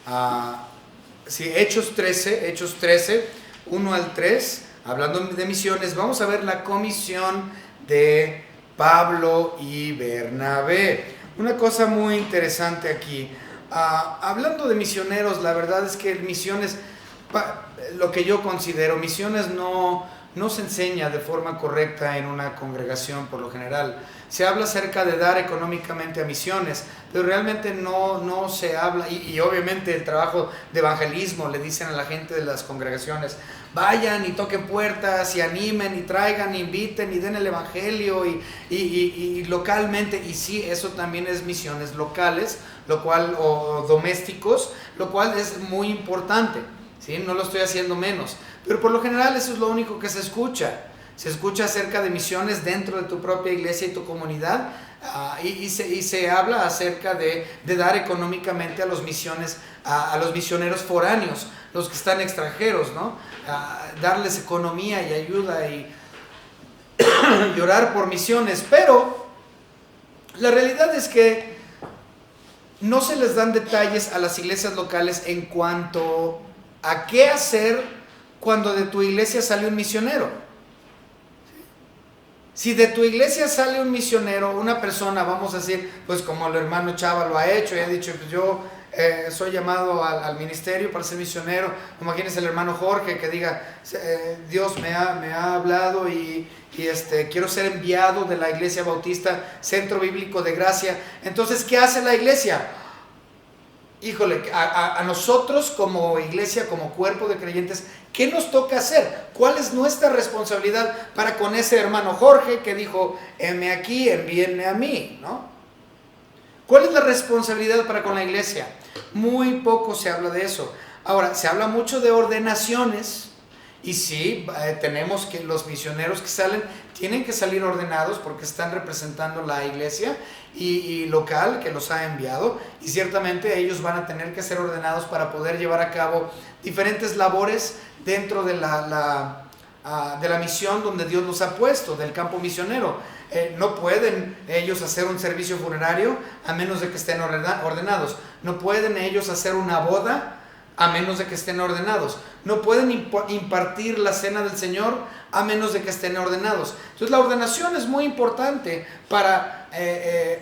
a sí, Hechos 13, 1 al 3, hablando de misiones. Vamos a ver la comisión de Pablo y Bernabé. Una cosa muy interesante aquí. Hablando de misioneros, la verdad es que misiones, lo que yo considero, misiones no se enseña de forma correcta en una congregación por lo general. Se habla acerca de dar económicamente a misiones, pero realmente no se habla, y obviamente el trabajo de evangelismo, le dicen a la gente de las congregaciones, vayan y toquen puertas y animen y traigan, inviten y den el evangelio y localmente, y sí, eso también es misiones locales, lo cual, o domésticos, lo cual es muy importante, ¿sí? No lo estoy haciendo menos, pero por lo general eso es lo único que se escucha. Se escucha acerca de misiones dentro de tu propia iglesia y tu comunidad, y se habla acerca de dar económicamente a los misioneros foráneos, los que están extranjeros, ¿no? Darles economía y ayuda y orar por misiones, pero la realidad es que no se les dan detalles a las iglesias locales en cuanto a qué hacer cuando de tu iglesia sale un misionero. Si de tu iglesia sale un misionero, una persona, vamos a decir, pues como el hermano Chava lo ha hecho y ha dicho, pues yo soy llamado al ministerio para ser misionero. Imagínense el hermano Jorge que diga, Dios me ha hablado y quiero ser enviado de la Iglesia Bautista Centro Bíblico de Gracia. Entonces, ¿qué hace la iglesia? Híjole, a nosotros como iglesia, como cuerpo de creyentes, ¿qué nos toca hacer? ¿Cuál es nuestra responsabilidad para con ese hermano Jorge que dijo, heme aquí, envíenme a mí, ¿no? ¿Cuál es la responsabilidad para con la iglesia? Muy poco se habla de eso. Ahora, se habla mucho de ordenaciones, y sí, tenemos que los misioneros que salen, tienen que salir ordenados porque están representando la iglesia y local que los ha enviado, y ciertamente ellos van a tener que ser ordenados para poder llevar a cabo diferentes labores dentro de la misión donde Dios los ha puesto, del campo misionero. No pueden ellos hacer un servicio funerario a menos de que estén ordenados. No pueden ellos hacer una boda a menos de que estén ordenados. No pueden impartir la cena del Señor a menos de que estén ordenados. Entonces la ordenación es muy importante para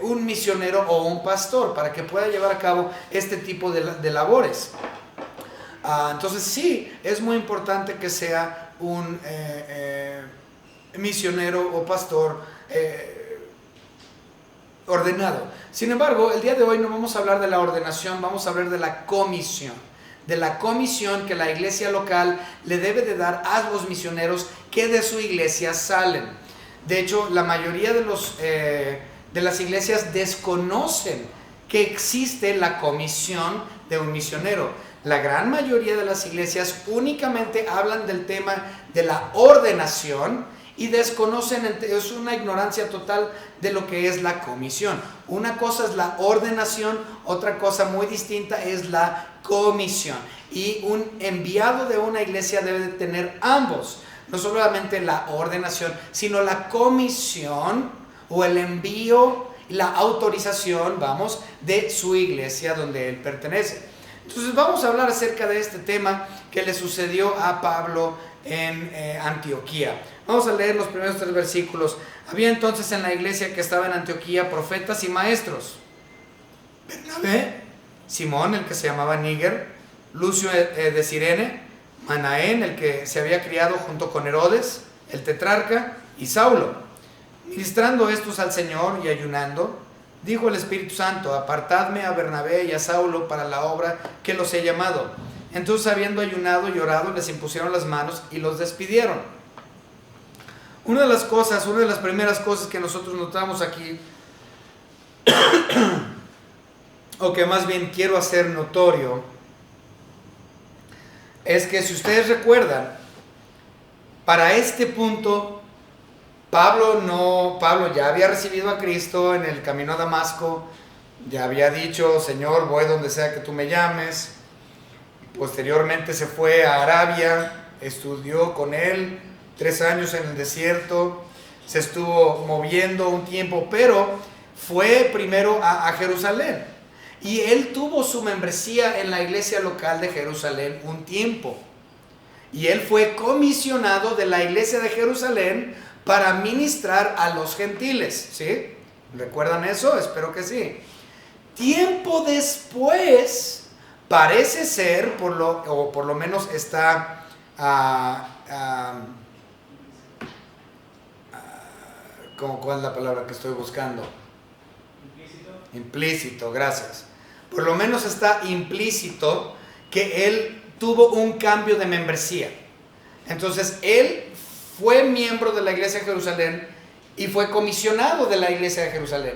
un misionero o un pastor, para que pueda llevar a cabo este tipo de labores. Entonces sí, es muy importante que sea un misionero o pastor ordenado. Sin embargo, el día de hoy no vamos a hablar de la ordenación, vamos a hablar de la comisión. De la comisión que la iglesia local le debe de dar a los misioneros que de su iglesia salen. De hecho, la mayoría de las iglesias desconocen que existe la comisión de un misionero. La gran mayoría de las iglesias únicamente hablan del tema de la ordenación y desconocen, es una ignorancia total de lo que es la comisión. Una cosa es la ordenación, otra cosa muy distinta es la comisión. Y un enviado de una iglesia debe de tener ambos, no solamente la ordenación, sino la comisión o el envío, la autorización, de su iglesia donde él pertenece. Entonces vamos a hablar acerca de este tema que le sucedió a Pablo en Antioquía. Vamos a leer los primeros 3 versículos. Había entonces en la iglesia que estaba en Antioquía profetas y maestros: Bernabé, Simón, el que se llamaba Níger, Lucio de Cirene, Manaén, el que se había criado junto con Herodes, el tetrarca, y Saulo. Ministrando estos al Señor y ayunando, dijo el Espíritu Santo: apartadme a Bernabé y a Saulo para la obra que los he llamado. Entonces, habiendo ayunado y orado, les impusieron las manos y los despidieron. Una de las primeras cosas que nosotros notamos aquí, o que más bien quiero hacer notorio, es que si ustedes recuerdan, para este punto, Pablo ya había recibido a Cristo en el camino a Damasco, ya había dicho: Señor, voy donde sea que tú me llames. Posteriormente se fue a Arabia, estudió con él 3 años en el desierto, se estuvo moviendo un tiempo, pero fue primero a Jerusalén. Y él tuvo su membresía en la iglesia local de Jerusalén un tiempo. Y él fue comisionado de la iglesia de Jerusalén para ministrar a los gentiles, ¿sí? ¿Recuerdan eso? Espero que sí. Tiempo después, parece ser, por lo menos está, ¿cuál es la palabra que estoy buscando? Implícito, gracias. Por lo menos está implícito que él tuvo un cambio de membresía. Entonces, él fue miembro de la iglesia de Jerusalén y fue comisionado de la iglesia de Jerusalén.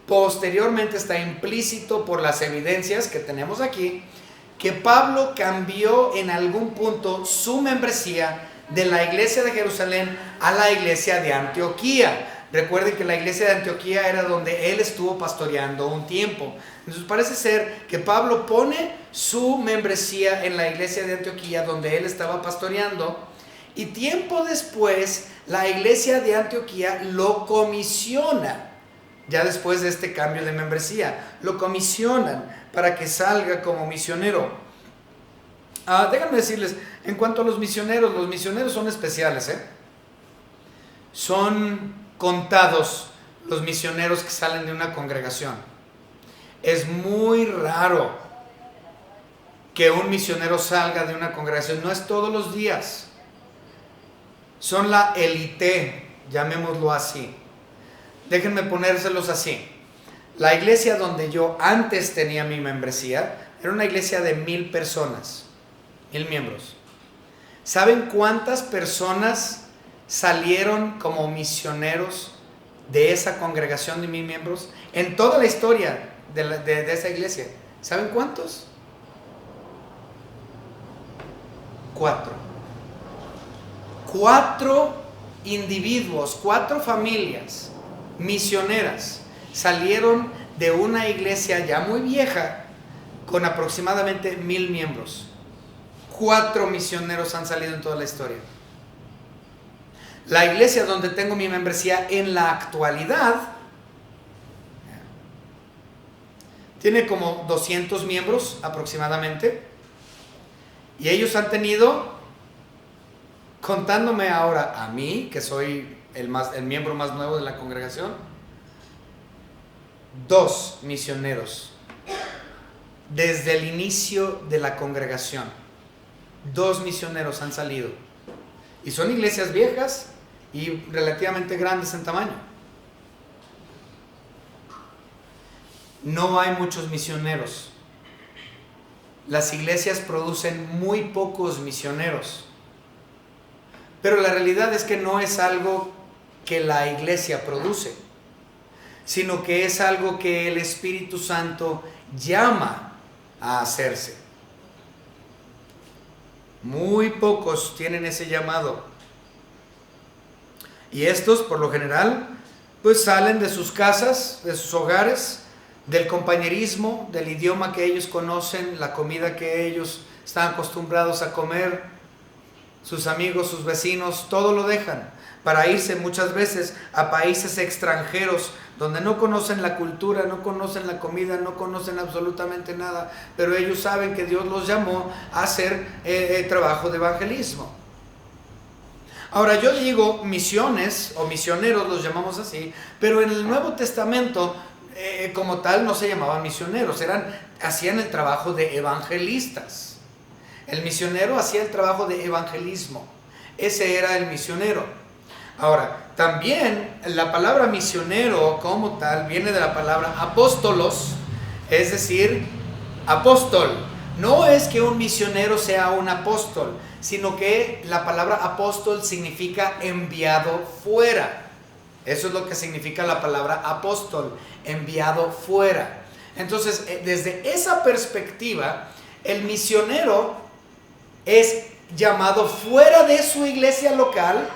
Posteriormente está implícito por las evidencias que tenemos aquí, que Pablo cambió en algún punto su membresía de la iglesia de Jerusalén a la iglesia de Antioquía. Recuerden que la iglesia de Antioquía era donde él estuvo pastoreando un tiempo. Entonces parece ser que Pablo pone su membresía en la iglesia de Antioquía donde él estaba pastoreando, y tiempo después la iglesia de Antioquía lo comisiona. Ya después de este cambio de membresía, lo comisionan para que salga como misionero. Déjenme decirles, en cuanto a los misioneros son especiales, Son contados los misioneros que salen de una congregación. Es muy raro que un misionero salga de una congregación, no es todos los días. Son la élite, llamémoslo así. Déjenme ponérselos así. La iglesia donde yo antes tenía mi membresía era una iglesia de 1,000 personas, 1,000 miembros. ¿Saben cuántas personas salieron como misioneros de esa congregación de 1,000 miembros? En toda la historia de esa iglesia. ¿Saben cuántos? 4. 4 individuos, 4 familias misioneras salieron de una iglesia ya muy vieja con aproximadamente 1,000 miembros. 4 misioneros han salido en toda la historia. La iglesia donde tengo mi membresía en la actualidad tiene como 200 miembros aproximadamente, y ellos han tenido, contándome ahora a mí, que soy el miembro más nuevo de la congregación, 2 misioneros desde el inicio de la congregación. 2 misioneros han salido, y son iglesias viejas y relativamente grandes en tamaño. No hay muchos misioneros. Las iglesias producen muy pocos misioneros. Pero la realidad es que no es algo que la iglesia produce, sino que es algo que el Espíritu Santo llama a hacerse. Muy pocos tienen ese llamado. Y estos, por lo general, pues salen de sus casas, de sus hogares, del compañerismo, del idioma que ellos conocen, la comida que ellos están acostumbrados a comer, sus amigos, sus vecinos, todo lo dejan para irse muchas veces a países extranjeros donde no conocen la cultura, no conocen la comida, no conocen absolutamente nada, pero ellos saben que Dios los llamó a hacer trabajo de evangelismo. Ahora, yo digo misiones o misioneros, los llamamos así, pero en el Nuevo Testamento como tal no se llamaban misioneros, hacían el trabajo de evangelistas. El misionero hacía el trabajo de evangelismo, ese era el misionero. Ahora, también la palabra misionero como tal viene de la palabra apóstolos, es decir, apóstol. No es que un misionero sea un apóstol, sino que la palabra apóstol significa enviado fuera. Eso es lo que significa la palabra apóstol, enviado fuera. Entonces, desde esa perspectiva, el misionero es llamado fuera de su iglesia local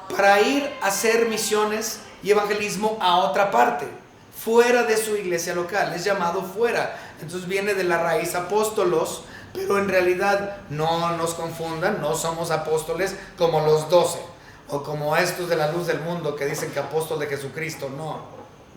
para ir a hacer misiones y evangelismo a otra parte, fuera de su iglesia local, es llamado fuera. Entonces viene de la raíz apóstolos, pero en realidad no nos confundan, no somos apóstoles como los 12 o como estos de la luz del mundo que dicen que apóstol de Jesucristo.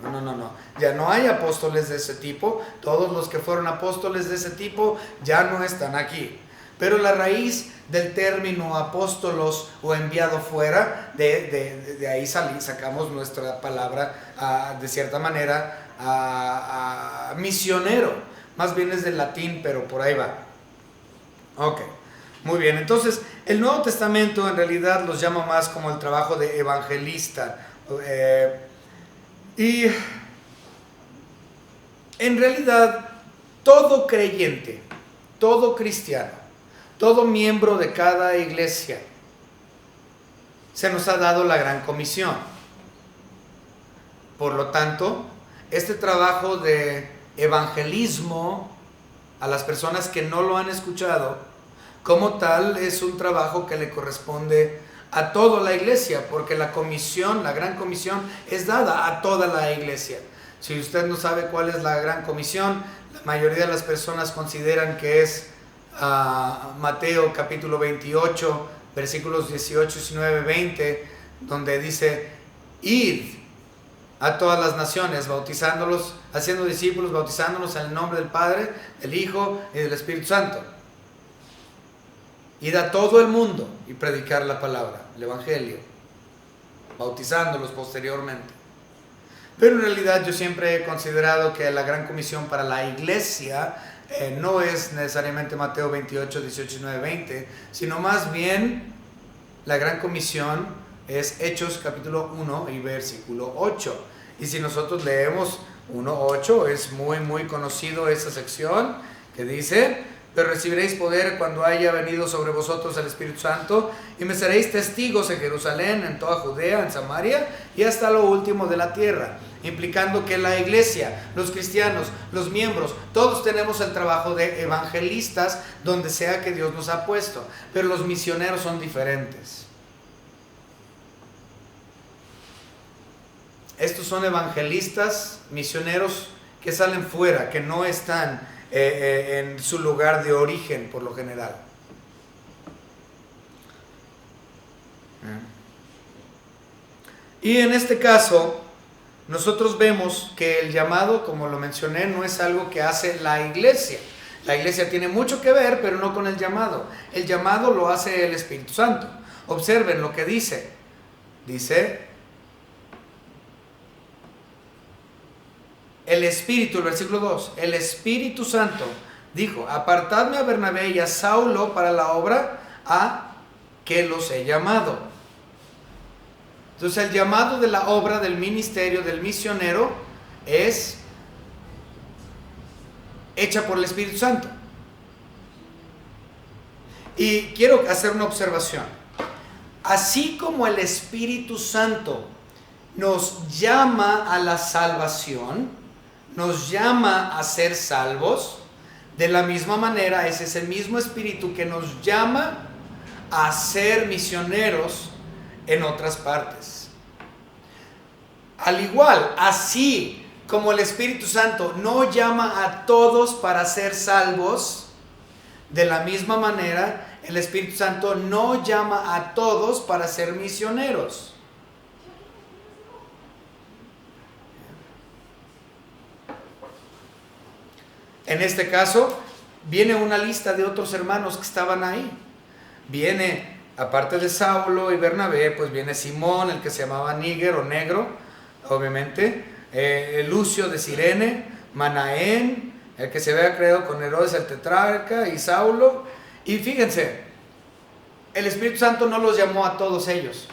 No. Ya no hay apóstoles de ese tipo. Todos los que fueron apóstoles de ese tipo ya no están aquí. Pero la raíz del término apóstolos o enviado fuera, de ahí sacamos nuestra palabra, de cierta manera, a misionero. Más bien es del latín, pero por ahí va. Ok, muy bien. Entonces, el Nuevo Testamento en realidad los llama más como el trabajo de evangelista. Y en realidad, todo creyente, todo cristiano, todo miembro de cada iglesia, se nos ha dado la gran comisión. Por lo tanto, este trabajo de evangelismo a las personas que no lo han escuchado, como tal, es un trabajo que le corresponde a toda la iglesia, porque la comisión, la gran comisión, es dada a toda la iglesia. Si usted no sabe cuál es la gran comisión, la mayoría de las personas consideran que es Mateo capítulo 28, versículos 18, 19, 20, donde dice: id a todas las naciones, bautizándolos, haciendo discípulos, bautizándolos en el nombre del Padre, del Hijo y del Espíritu Santo. Ir a todo el mundo y predicar la palabra, el Evangelio, bautizándolos posteriormente. Pero en realidad yo siempre he considerado que la gran comisión para la iglesia no es necesariamente Mateo 28, 18, 19, 20, sino más bien la gran comisión es Hechos capítulo 1 y versículo 8. Y si nosotros leemos 1:8, es muy conocido esa sección que dice: pero recibiréis poder cuando haya venido sobre vosotros el Espíritu Santo, y me seréis testigos en Jerusalén, en toda Judea, en Samaria y hasta lo último de la tierra. Implicando que la iglesia, los cristianos, los miembros, todos tenemos el trabajo de evangelistas donde sea que Dios nos ha puesto, pero los misioneros son diferentes. Estos son evangelistas, misioneros que salen fuera, que no están en su lugar de origen por lo general. Y en este caso, nosotros vemos que el llamado, como lo mencioné, no es algo que hace la iglesia. La iglesia tiene mucho que ver, pero no con el llamado. El llamado lo hace el Espíritu Santo. Observen lo que dice. Dice: el Espíritu, el versículo 2, el Espíritu Santo dijo: apartadme a Bernabé y a Saulo para la obra a que los he llamado. Entonces el llamado de la obra, del ministerio, del misionero, es hecha por el Espíritu Santo. Y quiero hacer una observación. Así como el Espíritu Santo nos llama a la salvación, nos llama a ser salvos, de la misma manera es ese mismo Espíritu que nos llama a ser misioneros en otras partes. Al igual, así como el Espíritu Santo no llama a todos para ser salvos, de la misma manera el Espíritu Santo no llama a todos para ser misioneros. En este caso, viene una lista de otros hermanos que estaban ahí. Viene, aparte de Saulo y Bernabé, pues viene Simón, el que se llamaba Níger o Negro, obviamente, Lucio de Cirene, Manaén, el que se había creado con Herodes el tetrarca, y Saulo. Y fíjense, el Espíritu Santo no los llamó a todos ellos,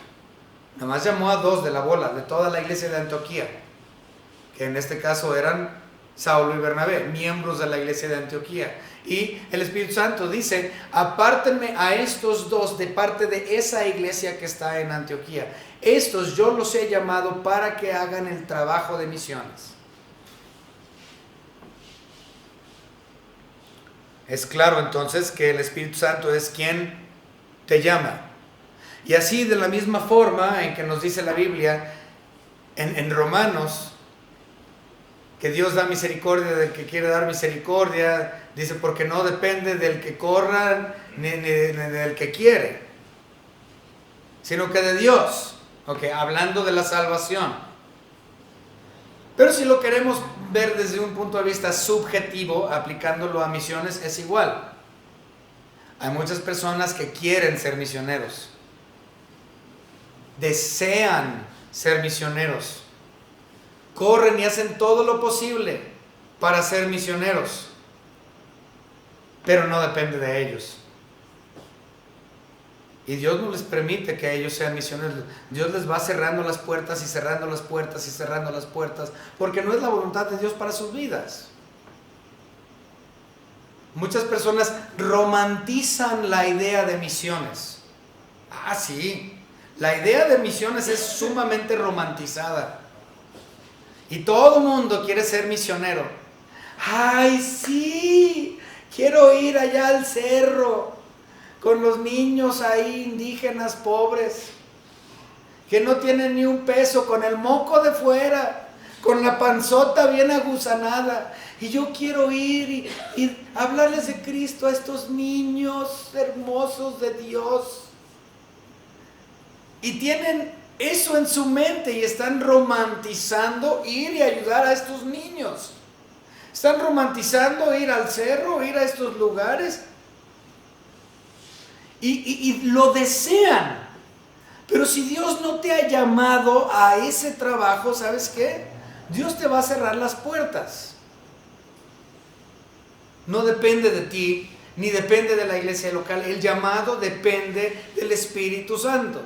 nada más llamó a dos de la bola, de toda la iglesia de Antioquía, que en este caso eran Saulo y Bernabé, miembros de la iglesia de Antioquía. Y el Espíritu Santo dice: apártenme a estos dos de parte de esa iglesia que está en Antioquía. Estos yo los he llamado para que hagan el trabajo de misiones. Es claro entonces que el Espíritu Santo es quien te llama. Y así, de la misma forma en que nos dice la Biblia en Romanos, que Dios da misericordia del que quiere dar misericordia, dice, porque no depende del que corra ni del que quiere, sino que de Dios. Ok, hablando de la salvación. Pero si lo queremos ver desde un punto de vista subjetivo, aplicándolo a misiones, es igual. Hay muchas personas que quieren ser misioneros, desean ser misioneros, corren y hacen todo lo posible para ser misioneros, pero no depende de ellos. Y Dios no les permite que ellos sean misioneros. Dios les va cerrando las puertas y cerrando las puertas y cerrando las puertas, porque no es la voluntad de Dios para sus vidas. Muchas personas romantizan la idea de misiones. Ah, sí, la idea de misiones es sumamente romantizada. Y todo mundo quiere ser misionero. ¡Ay, sí! Quiero ir allá al cerro con los niños ahí indígenas pobres que no tienen ni un peso, con el moco de fuera, con la panzota bien agusanada, y yo quiero ir y hablarles de Cristo a estos niños hermosos de Dios, y tienen eso en su mente y están romantizando ir y ayudar a estos niños, están romantizando ir al cerro, ir a estos lugares, y lo desean. Pero si Dios no te ha llamado a ese trabajo, ¿sabes qué? Dios te va a cerrar las puertas. No depende de ti, ni depende de la iglesia local. El llamado depende del Espíritu Santo.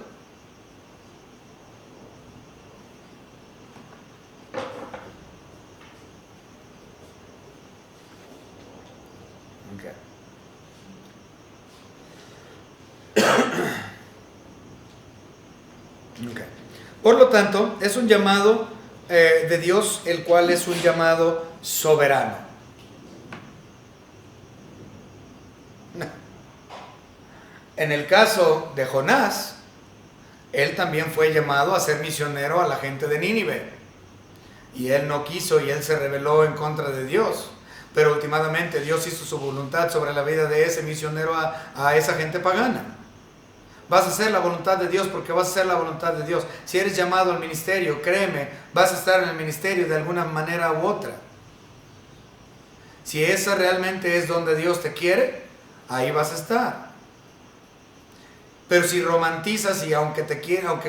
Okay. Por lo tanto, es un llamado de Dios, el cual es un llamado soberano. En el caso de Jonás, él también fue llamado a ser misionero a la gente de Nínive. Y él no quiso y él se rebeló en contra de Dios. Pero últimamente Dios hizo su voluntad sobre la vida de ese misionero a esa gente pagana. Vas a hacer la voluntad de Dios porque vas a hacer la voluntad de Dios. Si eres llamado al ministerio, créeme, vas a estar en el ministerio de alguna manera u otra. Si esa realmente es donde Dios te quiere, ahí vas a estar. Pero si romantizas y aunque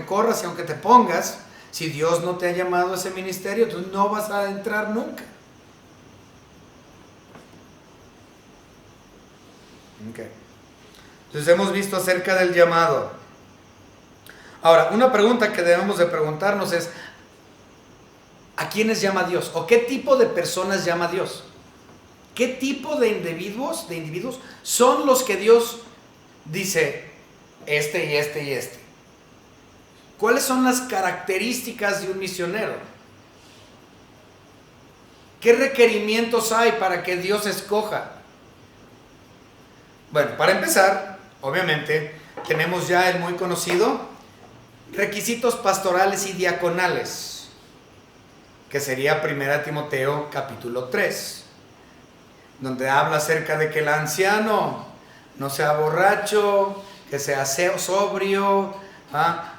corras y aunque te pongas, si Dios no te ha llamado a ese ministerio, tú no vas a entrar nunca. Okay. Entonces hemos visto acerca del llamado. Ahora, una pregunta que debemos de preguntarnos es: ¿a quiénes llama Dios? ¿O qué tipo de personas llama Dios? ¿Qué tipo de individuos son los que Dios dice este y este y este? ¿Cuáles son las características de un misionero? ¿Qué requerimientos hay para que Dios escoja? Bueno, para empezar, obviamente, tenemos ya el muy conocido requisitos pastorales y diaconales, que sería 1 Timoteo capítulo 3, donde habla acerca de que el anciano no sea borracho, que sea sobrio,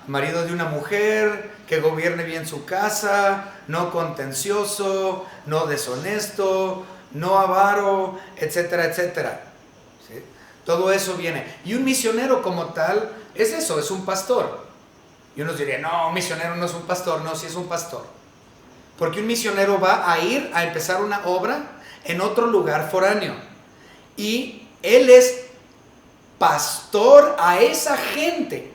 marido de una mujer, que gobierne bien su casa, no contencioso, no deshonesto, no avaro, etcétera, etcétera. ¿Sí? Todo eso viene. Y un misionero como tal es eso, es un pastor. Y unos dirían, no, un misionero no es un pastor. No, sí es un pastor. Porque un misionero va a ir a empezar una obra en otro lugar foráneo. Y él es pastor a esa gente.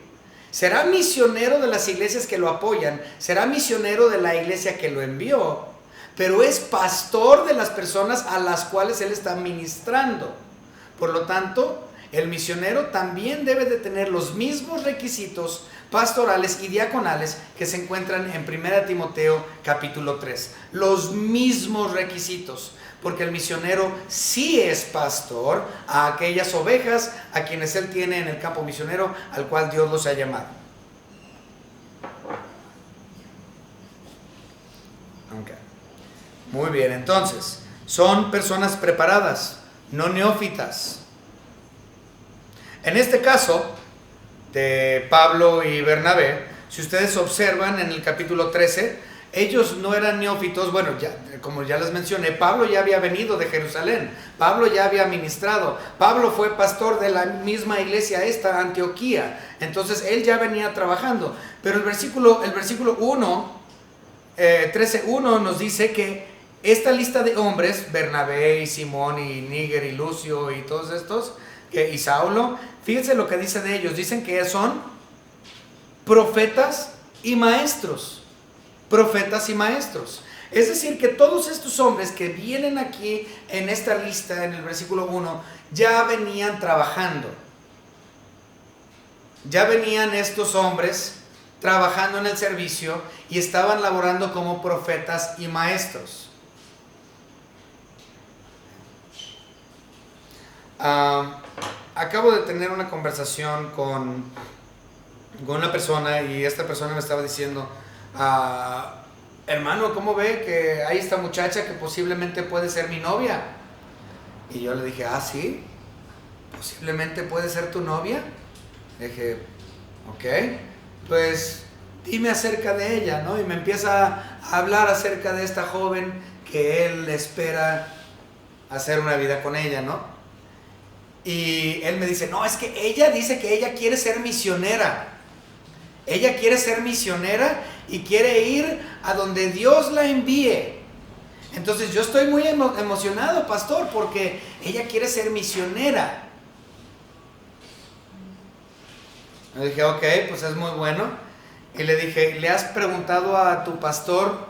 Será misionero de las iglesias que lo apoyan, será misionero de la iglesia que lo envió, pero es pastor de las personas a las cuales él está ministrando. Por lo tanto, el misionero también debe de tener los mismos requisitos pastorales y diaconales que se encuentran en 1 Timoteo capítulo 3. Los mismos requisitos, porque el misionero sí es pastor a aquellas ovejas a quienes él tiene en el campo misionero, al cual Dios los ha llamado. Okay. Muy bien, entonces, son personas preparadas, no neófitas. En este caso de Pablo y Bernabé, si ustedes observan en el capítulo 13, Ellos no eran neófitos. Bueno, ya, como ya les mencioné, Pablo ya había venido de Jerusalén, Pablo ya había ministrado, Pablo fue pastor de la misma iglesia esta, Antioquía. Entonces él ya venía trabajando. Pero el versículo 1, 13:1 nos dice que esta lista de hombres, Bernabé y Simón y Níger y Lucio y todos estos, y Saulo, fíjense lo que dice de ellos. Dicen que son profetas y maestros. Profetas y maestros. Es decir, que todos estos hombres que vienen aquí en esta lista, en el versículo 1, ya venían trabajando. Ya venían estos hombres trabajando en el servicio y estaban laborando como profetas y maestros. Acabo de tener una conversación con una persona y esta persona me estaba diciendo, hermano, ¿cómo ve que hay esta muchacha que posiblemente puede ser mi novia? Y yo le dije, ¿sí? ¿Posiblemente puede ser tu novia? Le dije, ok, pues dime acerca de ella, ¿no? Y me empieza a hablar acerca de esta joven que él espera hacer una vida con ella, ¿no? Y él me dice, no, es que ella dice que ella quiere ser misionera. Ella quiere ser misionera y quiere ir a donde Dios la envíe. Entonces yo estoy muy emocionado, pastor, porque ella quiere ser misionera. Le dije, ok, pues es muy bueno. Y le dije, ¿le has preguntado a tu pastor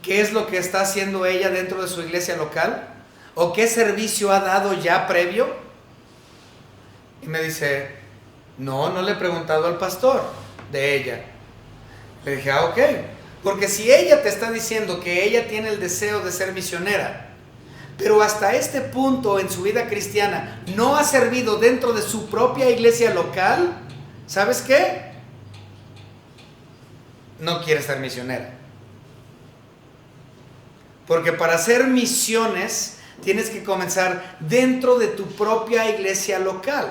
qué es lo que está haciendo ella dentro de su iglesia local? ¿O qué servicio ha dado ya previo? Y me dice, no le he preguntado al pastor de ella. Le dije, ok, porque si ella te está diciendo que ella tiene el deseo de ser misionera, pero hasta este punto en su vida cristiana no ha servido dentro de su propia iglesia local, ¿sabes qué? No quiere ser misionera. Porque para hacer misiones tienes que comenzar dentro de tu propia iglesia local.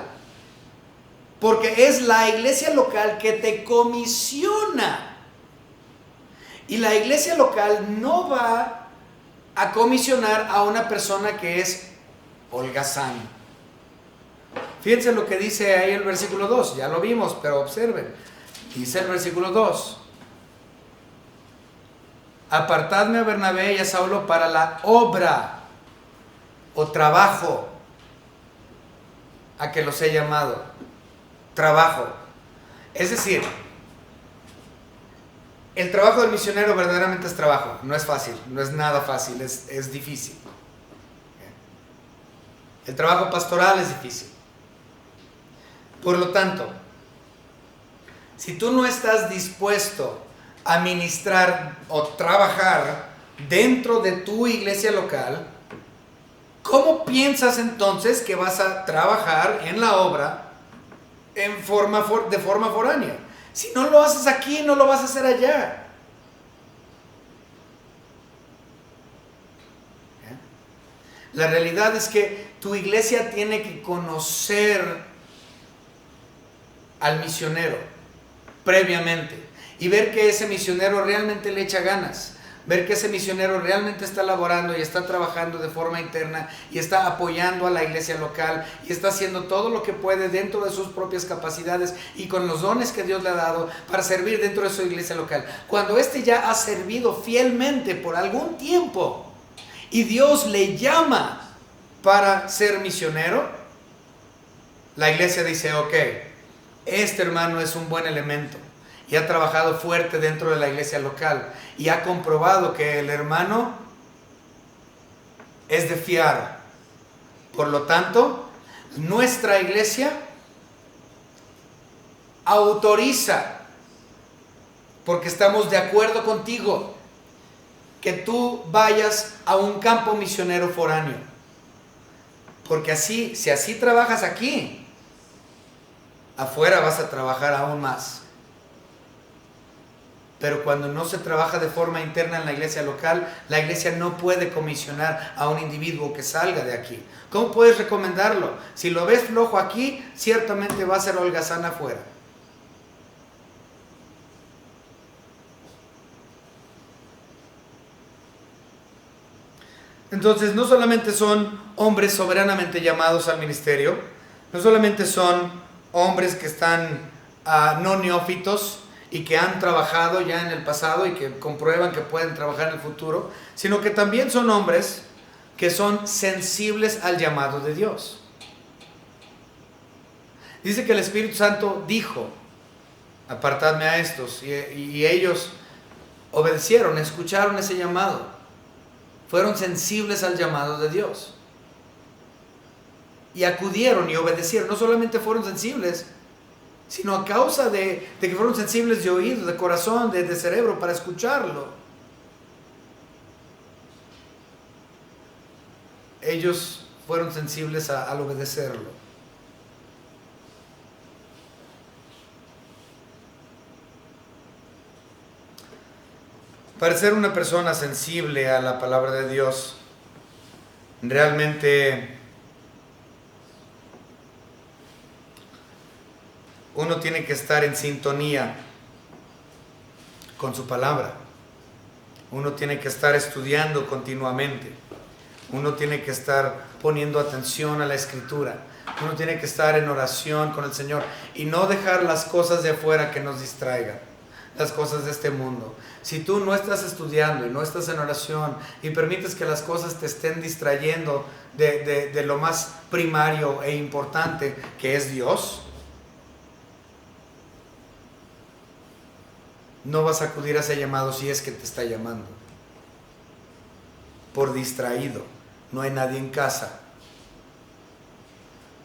Porque es la iglesia local que te comisiona. Y la iglesia local no va a comisionar a una persona que es holgazán. Fíjense lo que dice ahí el versículo 2. Ya lo vimos, pero observen. Dice el versículo 2. Apartadme a Bernabé y a Saulo para la obra o trabajo a que los he llamado. Trabajo. Es decir, el trabajo del misionero verdaderamente es trabajo. No es fácil, no es nada fácil, es difícil. El trabajo pastoral es difícil. Por lo tanto, si tú no estás dispuesto a ministrar o trabajar dentro de tu iglesia local, ¿cómo piensas entonces que vas a trabajar en la obra de forma foránea? Si no lo haces aquí, no lo vas a hacer allá. La realidad es que tu iglesia tiene que conocer al misionero previamente y ver que ese misionero realmente le echa ganas, ver que ese misionero realmente está laborando y está trabajando de forma interna y está apoyando a la iglesia local y está haciendo todo lo que puede dentro de sus propias capacidades y con los dones que Dios le ha dado para servir dentro de su iglesia local. Cuando éste ya ha servido fielmente por algún tiempo y Dios le llama para ser misionero, la iglesia dice, ok, este hermano es un buen elemento y ha trabajado fuerte dentro de la iglesia local y ha comprobado que el hermano es de fiar. Por lo tanto, nuestra iglesia autoriza, porque estamos de acuerdo contigo, que tú vayas a un campo misionero foráneo. Porque así, si así trabajas aquí, afuera vas a trabajar aún más. Pero cuando no se trabaja de forma interna en la iglesia local, la iglesia no puede comisionar a un individuo que salga de aquí. ¿Cómo puedes recomendarlo? Si lo ves flojo aquí, ciertamente va a ser holgazán afuera. Entonces, no solamente son hombres soberanamente llamados al ministerio, no solamente son hombres que están no neófitos y que han trabajado ya en el pasado y que comprueban que pueden trabajar en el futuro, sino que también son hombres que son sensibles al llamado de Dios. Dice que el Espíritu Santo dijo: apartadme a estos, y ellos obedecieron, escucharon ese llamado, fueron sensibles al llamado de Dios y acudieron y obedecieron. No solamente fueron sensibles, sino a causa de que fueron sensibles de oído, de corazón, de cerebro, para escucharlo, ellos fueron sensibles al obedecerlo. Para ser una persona sensible a la palabra de Dios, realmente uno tiene que estar en sintonía con su palabra. Uno tiene que estar estudiando continuamente. Uno tiene que estar poniendo atención a la Escritura. Uno tiene que estar en oración con el Señor y no dejar las cosas de afuera que nos distraigan, las cosas de este mundo. Si tú no estás estudiando y no estás en oración y permites que las cosas te estén distrayendo de lo más primario e importante, que es Dios, no vas a acudir a ese llamado si es que te está llamando. Por distraído, no hay nadie en casa.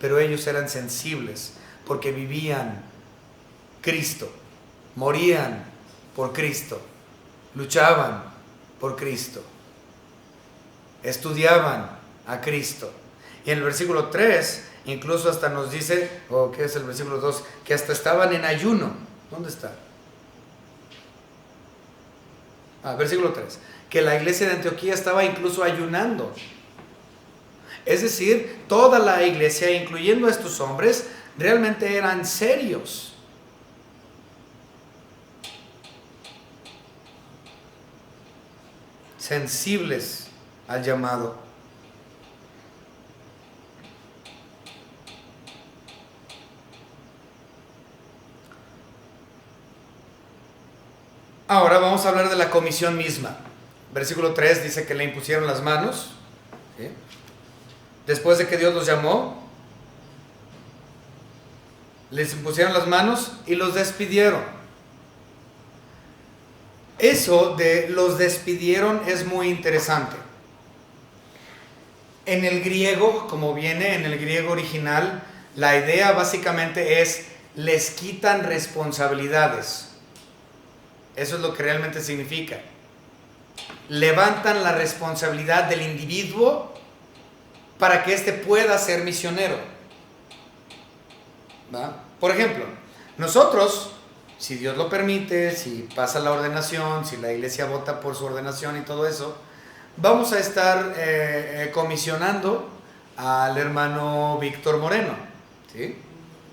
Pero ellos eran sensibles porque vivían Cristo, morían por Cristo, luchaban por Cristo, estudiaban a Cristo. Y en el versículo 3 incluso hasta nos dice, o ¿qué es el versículo 2? Que hasta estaban en ayuno. ¿Dónde está? Versículo 3, que la iglesia de Antioquía estaba incluso ayunando. Es decir, toda la iglesia, incluyendo a estos hombres, realmente eran serios. Sensibles al llamado. Ahora vamos a hablar de la comisión misma. Versículo 3 dice que le impusieron las manos, ¿sí? Después de que Dios los llamó, les impusieron las manos y los despidieron. Eso de los despidieron es muy interesante. En el griego, como viene en el griego original, la idea básicamente es: les quitan responsabilidades. Eso es lo que realmente significa. Levantan la responsabilidad del individuo para que éste pueda ser misionero. ¿Va? Por ejemplo, nosotros, si Dios lo permite, si pasa la ordenación, si la iglesia vota por su ordenación y todo eso, vamos a estar comisionando al hermano Víctor Moreno, ¿sí?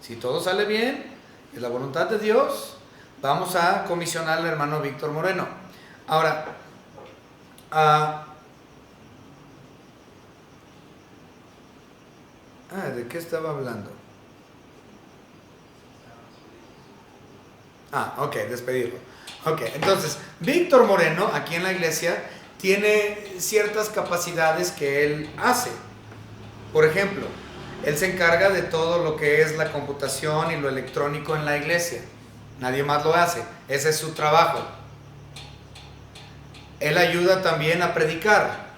Si todo sale bien, es la voluntad de Dios, vamos a comisionar al hermano Víctor Moreno. Ahora, ¿de qué estaba hablando? Ok, despedirlo. Ok, entonces, Víctor Moreno, aquí en la iglesia, tiene ciertas capacidades que él hace. Por ejemplo, él se encarga de todo lo que es la computación y lo electrónico en la iglesia. Nadie más lo hace. Ese es su trabajo. Él ayuda también a predicar.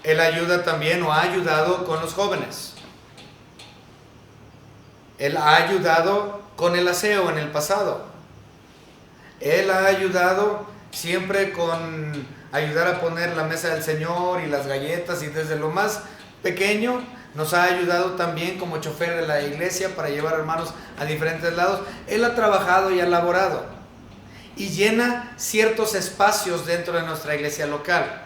Él ayuda también o ha ayudado con los jóvenes. Él ha ayudado con el aseo en el pasado. Él ha ayudado siempre con ayudar a poner la mesa del Señor y las galletas, y desde lo más pequeño nos ha ayudado también como chofer de la iglesia para llevar hermanos a diferentes lados. Él ha trabajado y ha laborado y llena ciertos espacios dentro de nuestra iglesia local.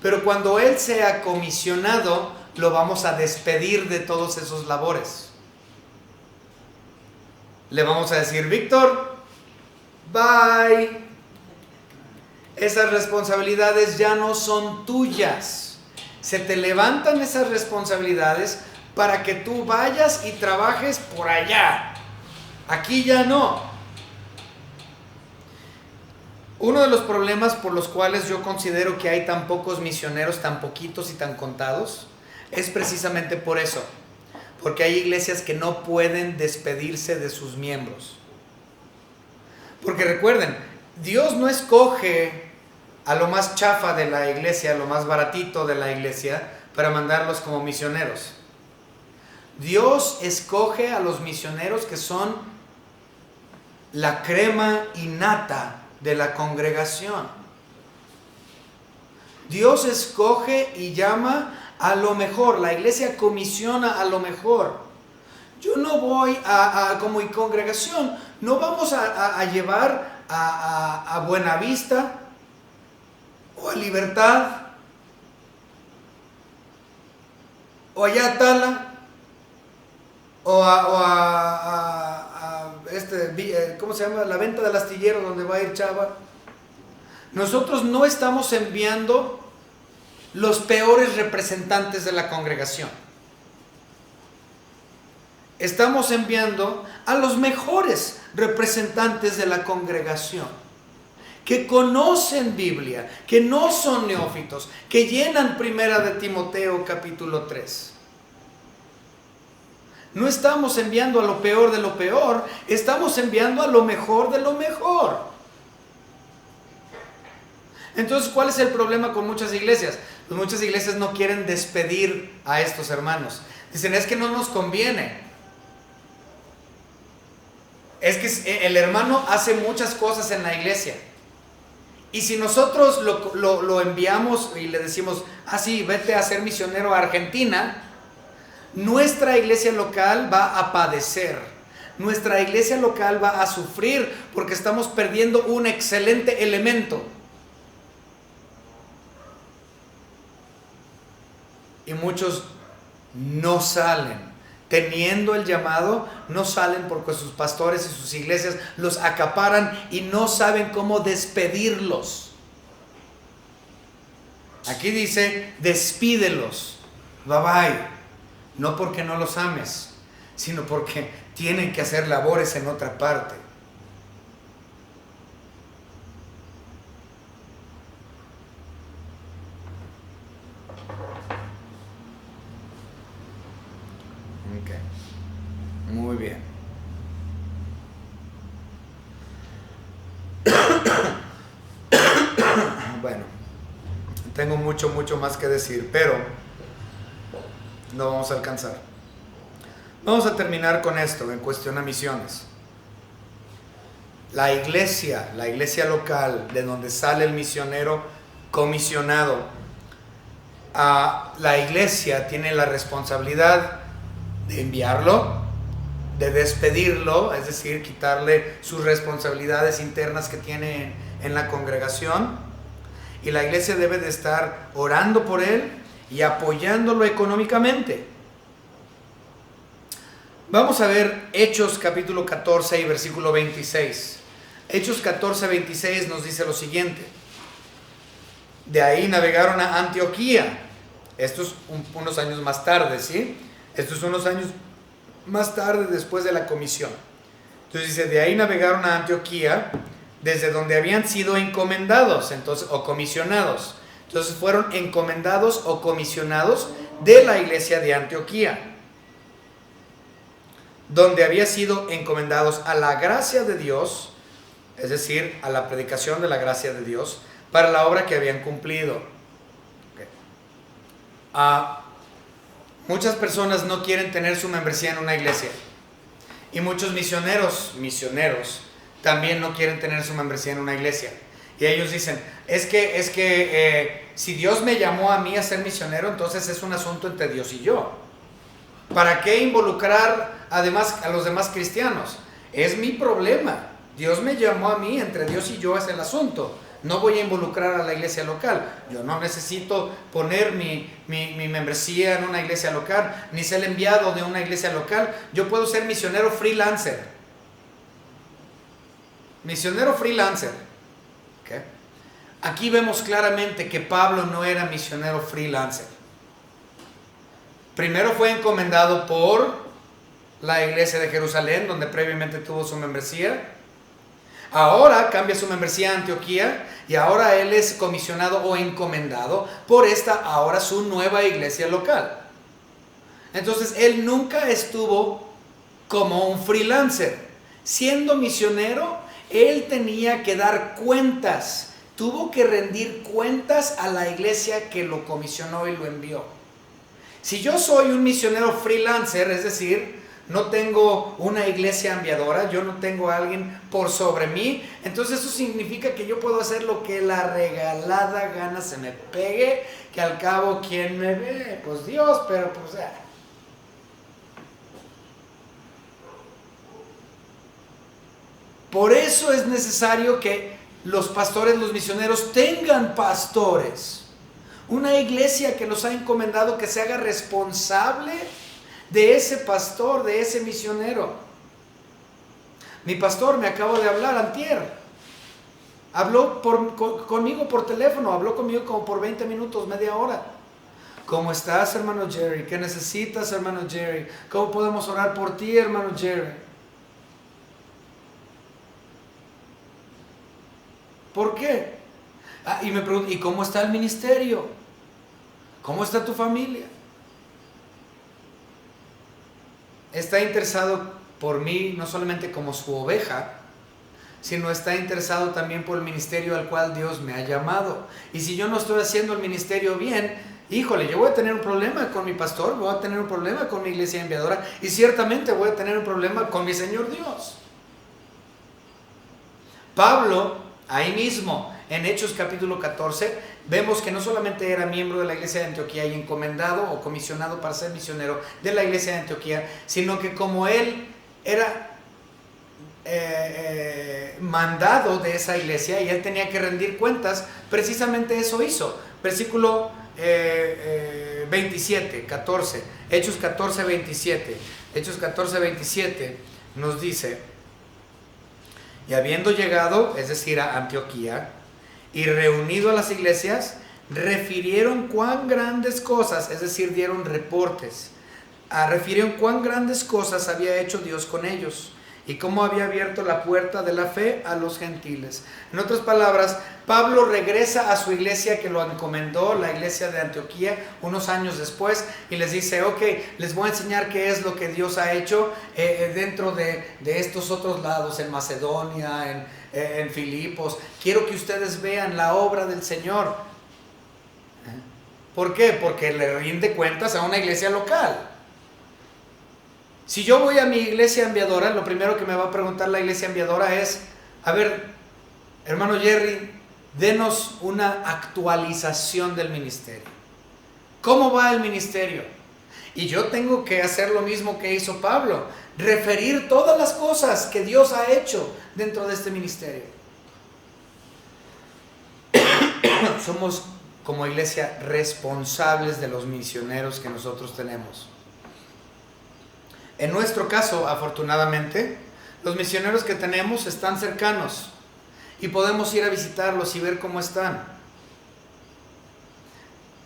Pero cuando él sea comisionado, lo vamos a despedir de todos esos labores. Le vamos a decir: Víctor, bye. esas responsabilidades ya no son tuyas. Se te levantan esas responsabilidades para que tú vayas y trabajes por allá. Aquí ya no. Uno de los problemas por los cuales yo considero que hay tan pocos misioneros, tan poquitos y tan contados, es precisamente por eso. Porque hay iglesias que no pueden despedirse de sus miembros. Porque recuerden, Dios no escoge a lo más chafa de la iglesia, a lo más baratito de la iglesia, para mandarlos como misioneros. Dios escoge a los misioneros que son la crema innata de la congregación. Dios escoge y llama a lo mejor. La iglesia comisiona a lo mejor. Yo no voy como congregación, no vamos a llevar a Buenavista o a Libertad o allá a Tala o ¿cómo se llama? La venta del astillero donde va a ir Chava. Nosotros no estamos enviando los peores representantes de la congregación. Estamos enviando a los mejores representantes de la congregación, que conocen Biblia, que no son neófitos, que llenan Primera de Timoteo capítulo 3. No estamos enviando a lo peor de lo peor, estamos enviando a lo mejor de lo mejor. Entonces, ¿cuál es el problema con muchas iglesias? Pues muchas iglesias no quieren despedir a estos hermanos. Dicen, es que no nos conviene. Es que el hermano hace muchas cosas en la iglesia. Y si nosotros lo enviamos y le decimos, sí, vete a ser misionero a Argentina, nuestra iglesia local va a padecer. Nuestra iglesia local va a sufrir porque estamos perdiendo un excelente elemento. Y muchos no salen. Teniendo el llamado, no salen porque sus pastores y sus iglesias los acaparan y no saben cómo despedirlos. Aquí dice, despídelos, bye bye. No porque no los ames, sino porque tienen que hacer labores en otra parte. Muy bien. Bueno, tengo mucho más que decir, pero no vamos a alcanzar. Vamos a terminar con esto en cuestión a misiones. La iglesia local de donde sale el misionero comisionado, la iglesia tiene la responsabilidad de enviarlo, de despedirlo, es decir, quitarle sus responsabilidades internas que tiene en la congregación, y la iglesia debe de estar orando por él y apoyándolo económicamente. Vamos a ver Hechos capítulo 14 y versículo 26. Hechos 14, 26 nos dice lo siguiente: de ahí navegaron a Antioquía. Esto es unos años más tarde, ¿sí? Esto es unos años más tarde después de la comisión. Entonces dice, de ahí navegaron a Antioquía, desde donde habían sido encomendados, entonces, o comisionados. Entonces fueron encomendados o comisionados de la iglesia de Antioquía, donde había sido encomendados a la gracia de Dios, es decir, a la predicación de la gracia de Dios, para la obra que habían cumplido. Muchas personas no quieren tener su membresía en una iglesia, y muchos misioneros también no quieren tener su membresía en una iglesia, y ellos dicen, es que si Dios me llamó a mí a ser misionero, entonces es un asunto entre Dios y yo. ¿Para qué involucrar además a los demás cristianos? Es mi problema. Dios me llamó a mí, entre Dios y yo es el asunto. No voy a involucrar a la iglesia local. Yo no necesito poner mi membresía en una iglesia local, ni ser enviado de una iglesia local. Yo puedo ser misionero freelancer. Misionero freelancer. ¿Okay? Aquí vemos claramente que Pablo no era misionero freelancer. Primero fue encomendado por la iglesia de Jerusalén, donde previamente tuvo su membresía. Ahora cambia su membresía a Antioquía y ahora él es comisionado o encomendado por esta ahora su nueva iglesia local. Entonces él nunca estuvo como un freelancer. Siendo misionero, él tenía que dar cuentas. Tuvo que rendir cuentas a la iglesia que lo comisionó y lo envió. Si yo soy un misionero freelancer, es decir, no tengo una iglesia enviadora, yo no tengo a alguien por sobre mí, entonces eso significa que yo puedo hacer lo que la regalada gana se me pegue, que al cabo, ¿quién me ve? Pues Dios, pero pues... Por eso es necesario que los pastores, los misioneros tengan pastores. Una iglesia que los ha encomendado que se haga responsable de ese pastor, de ese misionero. Mi pastor me acabo de hablar antier. Habló conmigo por teléfono, habló conmigo como por 20 minutos, media hora. ¿Cómo estás, hermano Jerry? ¿Qué necesitas, hermano Jerry? ¿Cómo podemos orar por ti, hermano Jerry? ¿Por qué? Y me pregunto, ¿y cómo está el ministerio? ¿Cómo está tu familia? Está interesado por mí no solamente como su oveja, sino está interesado también por el ministerio al cual Dios me ha llamado. Y si yo no estoy haciendo el ministerio bien, híjole, yo voy a tener un problema con mi pastor, voy a tener un problema con mi iglesia enviadora y ciertamente voy a tener un problema con mi Señor Dios. Pablo, ahí mismo, en Hechos capítulo 14, vemos que no solamente era miembro de la iglesia de Antioquía y encomendado o comisionado para ser misionero de la iglesia de Antioquía, sino que como él era mandado de esa iglesia y él tenía que rendir cuentas, precisamente eso hizo. Versículo 27, 14, Hechos 14, 27. Hechos 14, 27 nos dice: y habiendo llegado, es decir, a Antioquía, y reunido a las iglesias, refirieron cuán grandes cosas, es decir, dieron reportes, refirieron cuán grandes cosas había hecho Dios con ellos y cómo había abierto la puerta de la fe a los gentiles. En otras palabras, Pablo regresa a su iglesia que lo encomendó, la iglesia de Antioquía, unos años después, y les dice: ok, les voy a enseñar qué es lo que Dios ha hecho dentro de estos otros lados, en Macedonia, en Filipos. Quiero que ustedes vean la obra del Señor. ¿Por qué? Porque le rinde cuentas a una iglesia local. Si yo voy a mi iglesia enviadora, lo primero que me va a preguntar la iglesia enviadora es: a ver, hermano Jerry, denos una actualización del ministerio. ¿Cómo va el ministerio? Y yo tengo que hacer lo mismo que hizo Pablo, referir todas las cosas que Dios ha hecho dentro de este ministerio. Somos como iglesia responsables de los misioneros que nosotros tenemos. En nuestro caso, afortunadamente, los misioneros que tenemos están cercanos y podemos ir a visitarlos y ver cómo están.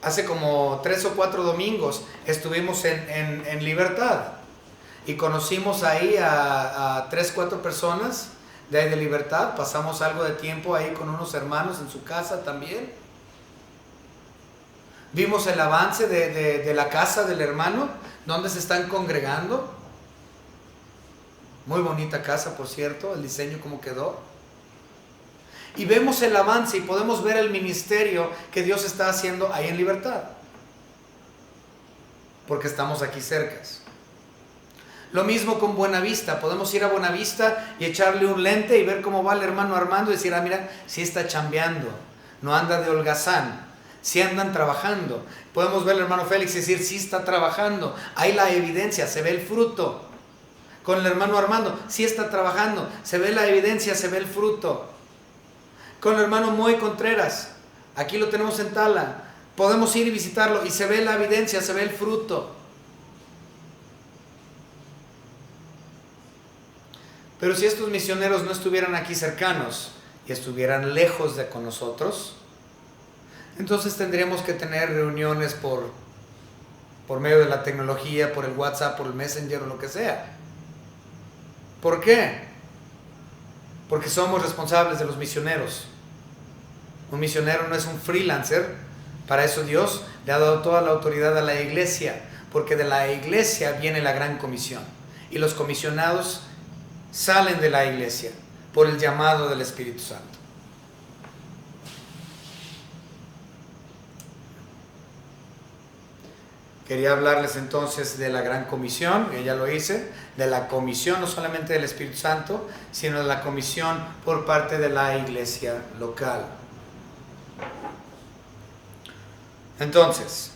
Hace como 3 o 4 domingos estuvimos en Libertad y conocimos ahí a 3 o 4 personas de ahí de Libertad. Pasamos algo de tiempo ahí con unos hermanos en su casa también. Vimos el avance de la casa del hermano, donde se están congregando. Muy bonita casa, por cierto, el diseño como quedó. Y vemos el avance y podemos ver el ministerio que Dios está haciendo ahí en Libertad, porque estamos aquí cercas. Lo mismo con Buenavista, podemos ir a Buenavista y echarle un lente y ver cómo va el hermano Armando y decir: ah, mira, sí está chambeando, no anda de holgazán, sí andan trabajando. Podemos ver al hermano Félix y decir: sí está trabajando, hay la evidencia, se ve el fruto. Con el hermano Armando, sí está trabajando, se ve la evidencia, se ve el fruto. Con el hermano Moy Contreras, aquí lo tenemos en Tala, podemos ir y visitarlo y se ve la evidencia, se ve el fruto. Pero si estos misioneros no estuvieran aquí cercanos y estuvieran lejos de con nosotros, entonces tendríamos que tener reuniones por medio de la tecnología, por el WhatsApp, por el Messenger o lo que sea. ¿Por qué? Porque somos responsables de los misioneros. Un misionero no es un freelancer. Para eso Dios le ha dado toda la autoridad a la iglesia, porque de la iglesia viene la gran comisión. Y los comisionados salen de la iglesia por el llamado del Espíritu Santo. Quería hablarles entonces de la gran comisión, que ya lo hice, de la comisión no solamente del Espíritu Santo, sino de la comisión por parte de la iglesia local. Entonces,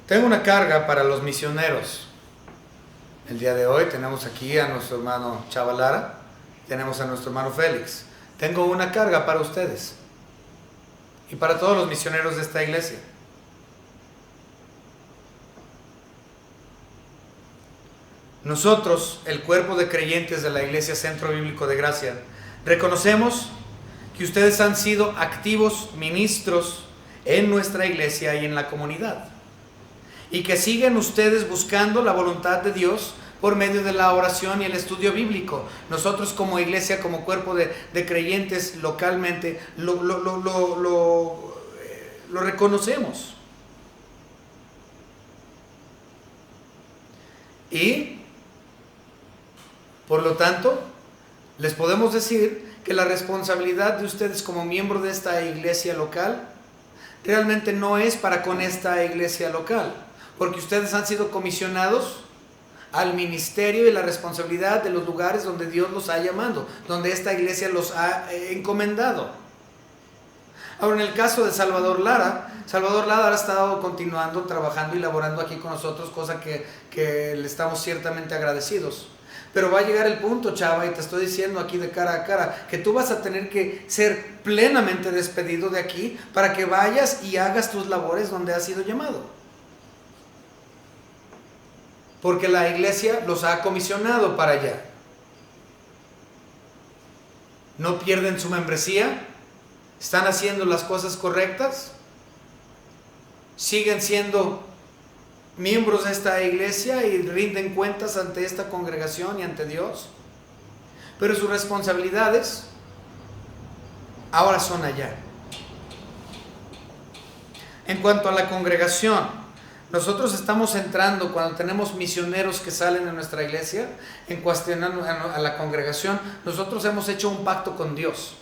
tengo una carga para los misioneros. El día de hoy tenemos aquí a nuestro hermano Chavalara, tenemos a nuestro hermano Félix. Tengo una carga para ustedes y para todos los misioneros de esta iglesia. Nosotros, el cuerpo de creyentes de la Iglesia Centro Bíblico de Gracia, reconocemos que ustedes han sido activos ministros en nuestra iglesia y en la comunidad, y que siguen ustedes buscando la voluntad de Dios por medio de la oración y el estudio bíblico. Nosotros como iglesia, como cuerpo de creyentes localmente, lo reconocemos. Y, por lo tanto, les podemos decir que la responsabilidad de ustedes como miembro de esta iglesia local realmente no es para con esta iglesia local, porque ustedes han sido comisionados al ministerio y la responsabilidad de los lugares donde Dios los ha llamado, donde esta iglesia los ha encomendado. Ahora, en el caso de Salvador Lara ha estado continuando, trabajando y laborando aquí con nosotros, cosa que le estamos ciertamente agradecidos. Pero va a llegar el punto, Chava, y te estoy diciendo aquí de cara a cara, que tú vas a tener que ser plenamente despedido de aquí para que vayas y hagas tus labores donde has sido llamado. Porque la iglesia los ha comisionado para allá. No pierden su membresía, están haciendo las cosas correctas, siguen siendo miembros de esta iglesia y rinden cuentas ante esta congregación y ante Dios, pero sus responsabilidades ahora son allá. En cuanto a la congregación, nosotros estamos entrando, cuando tenemos misioneros que salen de nuestra iglesia, en cuestión a la congregación, nosotros hemos hecho un pacto con Dios.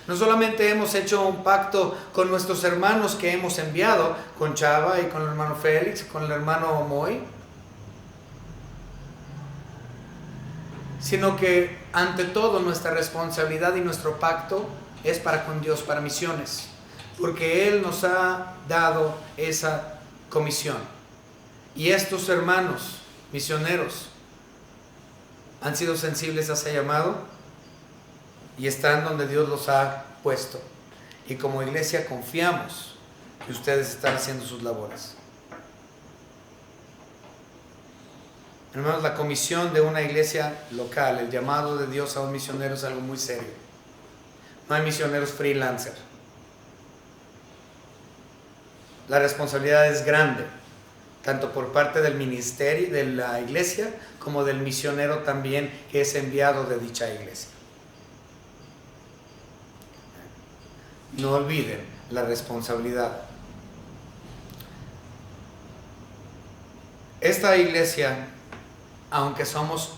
No solamente hemos hecho un pacto con nuestros hermanos que hemos enviado, con Chava y con el hermano Félix, con el hermano Moy, sino que ante todo nuestra responsabilidad y nuestro pacto es para con Dios, para misiones, porque Él nos ha dado esa comisión. Y estos hermanos misioneros han sido sensibles a ese llamado y están donde Dios los ha puesto. Y como iglesia confiamos que ustedes están haciendo sus labores. Hermanos, la comisión de una iglesia local, el llamado de Dios a un misionero es algo muy serio. No hay misioneros freelancer. La responsabilidad es grande, tanto por parte del ministerio, de la iglesia, como del misionero también que es enviado de dicha iglesia. No olviden la responsabilidad. Esta iglesia, aunque somos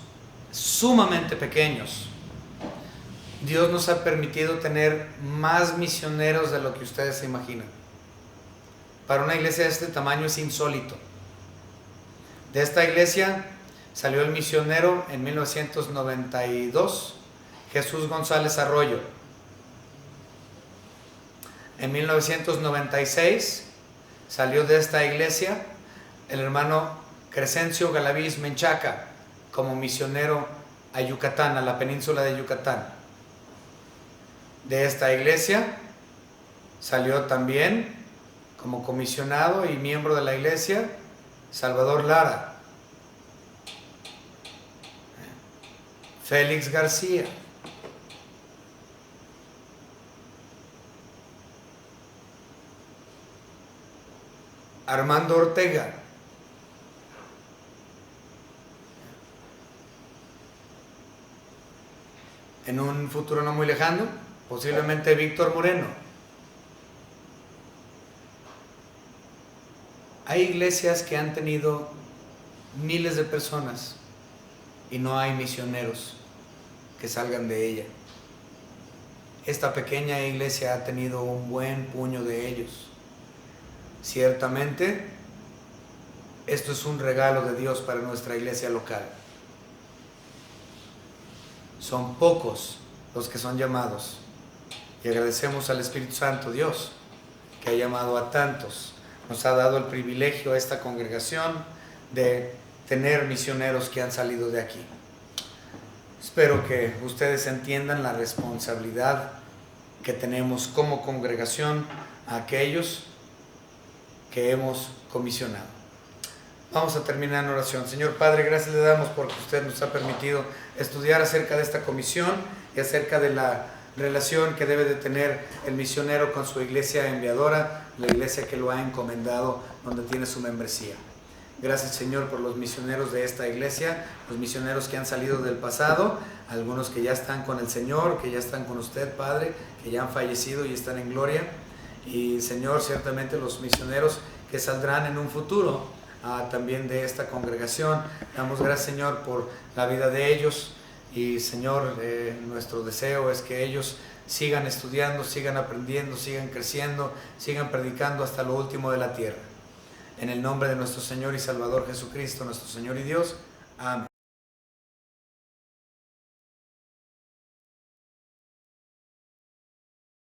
sumamente pequeños, Dios nos ha permitido tener más misioneros de lo que ustedes se imaginan. Para una iglesia de este tamaño es insólito. De esta iglesia salió el misionero en 1992, Jesús González Arroyo. En 1996 salió de esta iglesia el hermano Crescencio Galaviz Menchaca como misionero a Yucatán, a la península de Yucatán. De esta iglesia salió también como comisionado y miembro de la iglesia Salvador Lara, Félix García, Armando Ortega. En un futuro no muy lejano, posiblemente Víctor Moreno. Hay iglesias que han tenido miles de personas y no hay misioneros que salgan de ella. Esta pequeña iglesia ha tenido un buen puño de ellos. Ciertamente, esto es un regalo de Dios para nuestra iglesia local. Son pocos los que son llamados y agradecemos al Espíritu Santo Dios que ha llamado a tantos. Nos ha dado el privilegio a esta congregación de tener misioneros que han salido de aquí. Espero que ustedes entiendan la responsabilidad que tenemos como congregación a aquellos que hemos comisionado. Vamos a terminar en oración. Señor Padre, gracias le damos porque usted nos ha permitido estudiar acerca de esta comisión y acerca de la relación que debe de tener el misionero con su iglesia enviadora, la iglesia que lo ha encomendado, donde tiene su membresía. Gracias, Señor, por los misioneros de esta iglesia, los misioneros que han salido del pasado, algunos que ya están con el Señor, que ya están con usted, Padre, que ya han fallecido y están en gloria. Y, Señor, ciertamente los misioneros que saldrán en un futuro también de esta congregación. Damos gracias, Señor, por la vida de ellos. Y, Señor, nuestro deseo es que ellos sigan estudiando, sigan aprendiendo, sigan creciendo, sigan predicando hasta lo último de la tierra. En el nombre de nuestro Señor y Salvador Jesucristo, nuestro Señor y Dios. Amén.